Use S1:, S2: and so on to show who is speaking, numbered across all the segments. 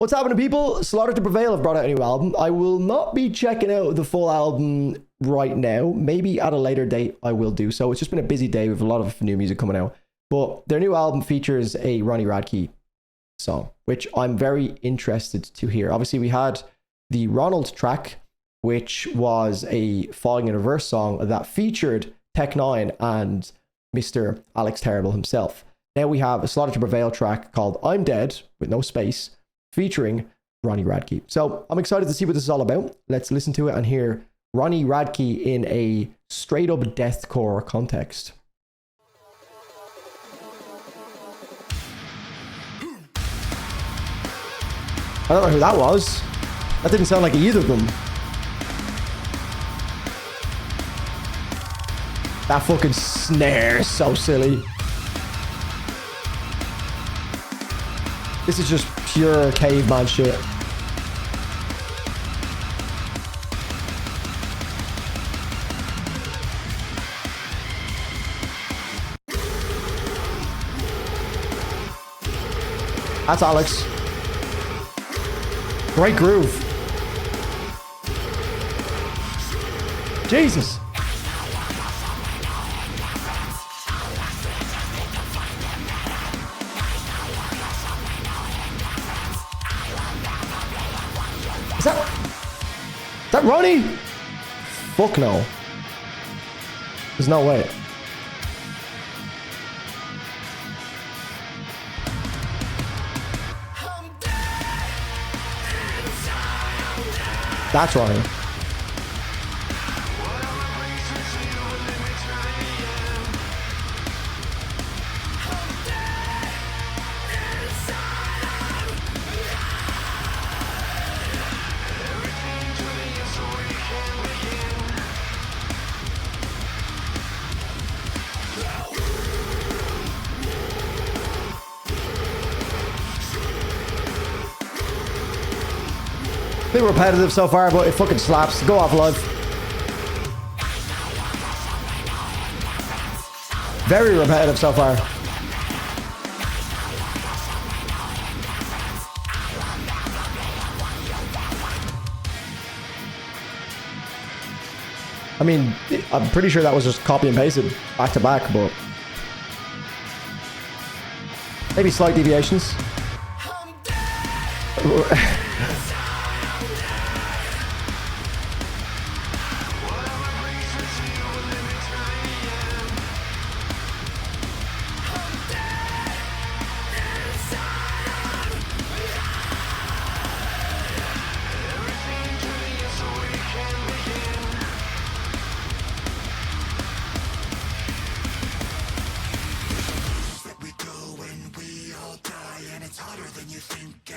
S1: What's happening, people? Slaughter to Prevail have brought out a new album. I will not be checking out the full album right now. Maybe at a later date I will do so. It's just been a busy day with a lot of new music coming out. But their new album features a Ronnie Radke song, which I'm very interested to hear. Obviously, we had the Ronald track, which was a Falling in Reverse song that featured Tech Nine and Mr. Alex Terrible himself. Now we have a Slaughter to Prevail track called Imdead, with no space, featuring Ronnie Radke. So I'm excited to see what this is all about. Let's listen to it and hear Ronnie Radke in a straight up deathcore context. I don't know who that was. That didn't sound like either of them. That fucking snare is so silly. This is just pure caveman shit. That's Alex. Great groove. Jesus. Is that Ronnie? Fuck no. There's no way. That's Ronnie. A bit repetitive so far, but it fucking slaps. Go off, love. Very repetitive so far. I mean, I'm pretty sure that was just copy and pasted back to back, but maybe slight deviations.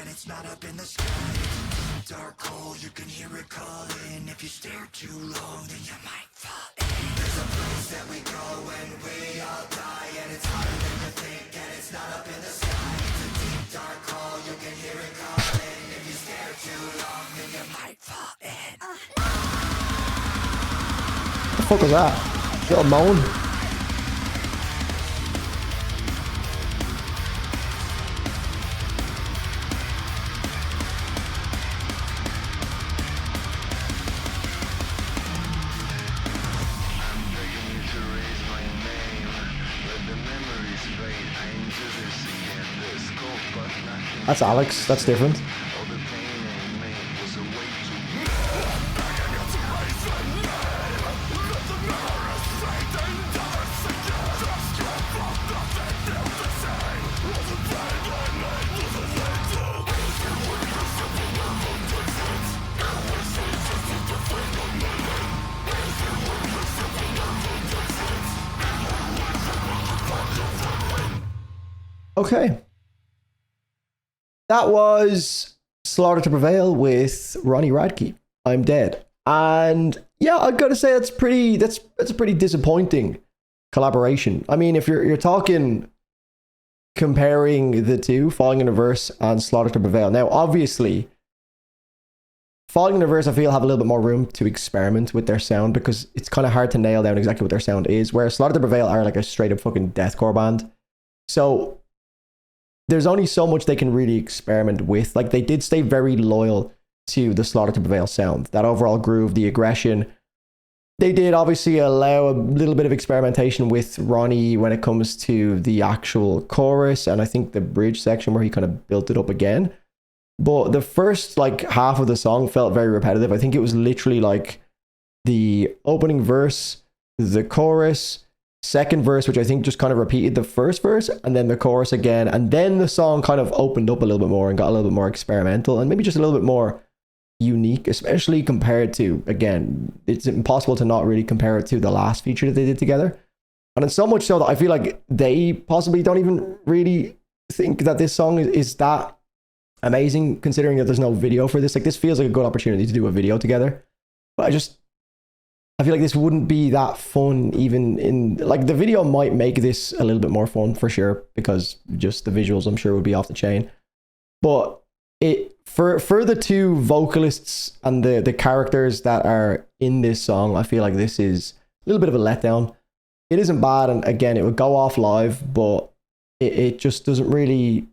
S2: It's not up in the sky. Dark hole, you can hear it calling. If you stare too long, then you might fall in. There's a place that we go when we all die, and it's harder than you think, and it's not up in the sky. It's a deep dark hole, you can hear it calling. If you stare too long, then you might fall in.
S1: What the fuck was that? Little moan? That's Alex. That's different. Okay. That was Slaughter to Prevail with Ronnie Radke. Imdead. And yeah, I've got to say that's a pretty disappointing collaboration. I mean, if you're talking comparing the two, Falling in Reverse and Slaughter to Prevail. Now, obviously, Falling in Reverse, I feel, have a little bit more room to experiment with their sound because it's kind of hard to nail down exactly what their sound is, whereas Slaughter to Prevail are like a straight up fucking deathcore band. So there's only so much they can really experiment with. Like, they did stay very loyal to the Slaughter to Prevail sound, that overall groove, the aggression. They did obviously allow a little bit of experimentation with Ronnie when it comes to the actual chorus, and I think the bridge section where he kind of built it up again. But the first like half of the song felt very repetitive. I think it was literally like the opening verse, the chorus, second verse, which I think just kind of repeated the first verse, and then the chorus again, and then the song kind of opened up a little bit more and got a little bit more experimental and maybe just a little bit more unique, especially compared to, again, it's impossible to not really compare it to the last feature that they did together. And it's so much so that I feel like they possibly don't even really think that this song is that amazing, considering that there's no video for this. Like, this feels like a good opportunity to do a video together, but I feel like this wouldn't be that fun even in, like, the video might make this a little bit more fun for sure, because just the visuals I'm sure would be off the chain. But it, for the two vocalists and the characters that are in this song, I feel like this is a little bit of a letdown. It isn't bad, and again, it would go off live, but it just doesn't really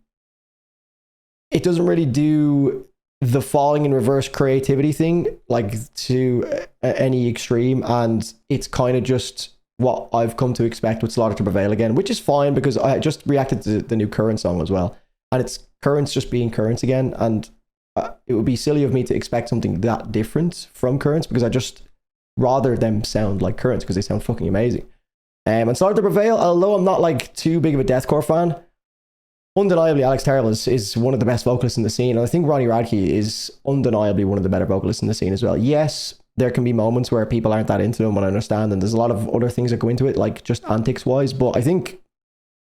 S1: do the falling in reverse creativity thing like to any extreme, and it's kind of just what I've come to expect with Slaughter to Prevail again, which is fine because I just reacted to the new Current song as well, and it's Currents just being Currents again, and it would be silly of me to expect something that different from Currents, because I just rather them sound like Currents because they sound fucking amazing. And Slaughter to Prevail, although I'm not like too big of a deathcore fan, undeniably Alex Terrible is one of the best vocalists in the scene, and I think Ronnie Radke is undeniably one of the better vocalists in the scene as well. Yes, there can be moments where people aren't that into him, and I understand, and there's a lot of other things that go into it, like just antics wise, but I think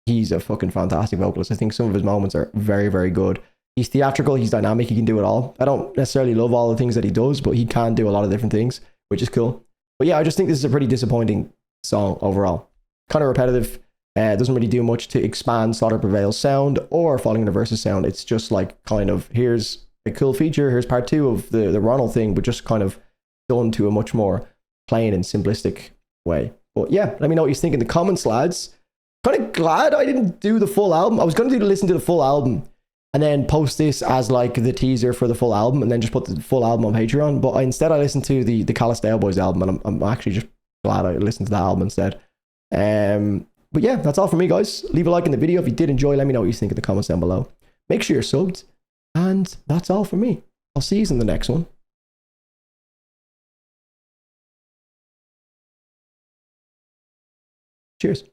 S1: he's a fucking fantastic vocalist. I think some of his moments are very, very good. He's theatrical, he's dynamic, he can do it all. I don't necessarily love all the things that he does, but he can do a lot of different things, which is cool. But yeah, I just think this is a pretty disappointing song overall. Kind of repetitive. It doesn't really do much to expand Slaughter Prevail's sound or Falling in Reverse's sound. It's just like kind of, here's a cool feature, here's part two of the Ronald thing, but just kind of done to a much more plain and simplistic way. But yeah, let me know what you think in the comments, lads. Kind of glad I didn't do the full album. I was going to listen to the full album and then post this as like the teaser for the full album and then just put the full album on Patreon. But instead I listened to the Callistale Boys album, and I'm actually just glad I listened to that album instead. But yeah, that's all from me, guys. Leave a like in the video if you did enjoy. Let me know what you think in the comments down below. Make sure you're subbed. And that's all from me. I'll see you in the next one. Cheers.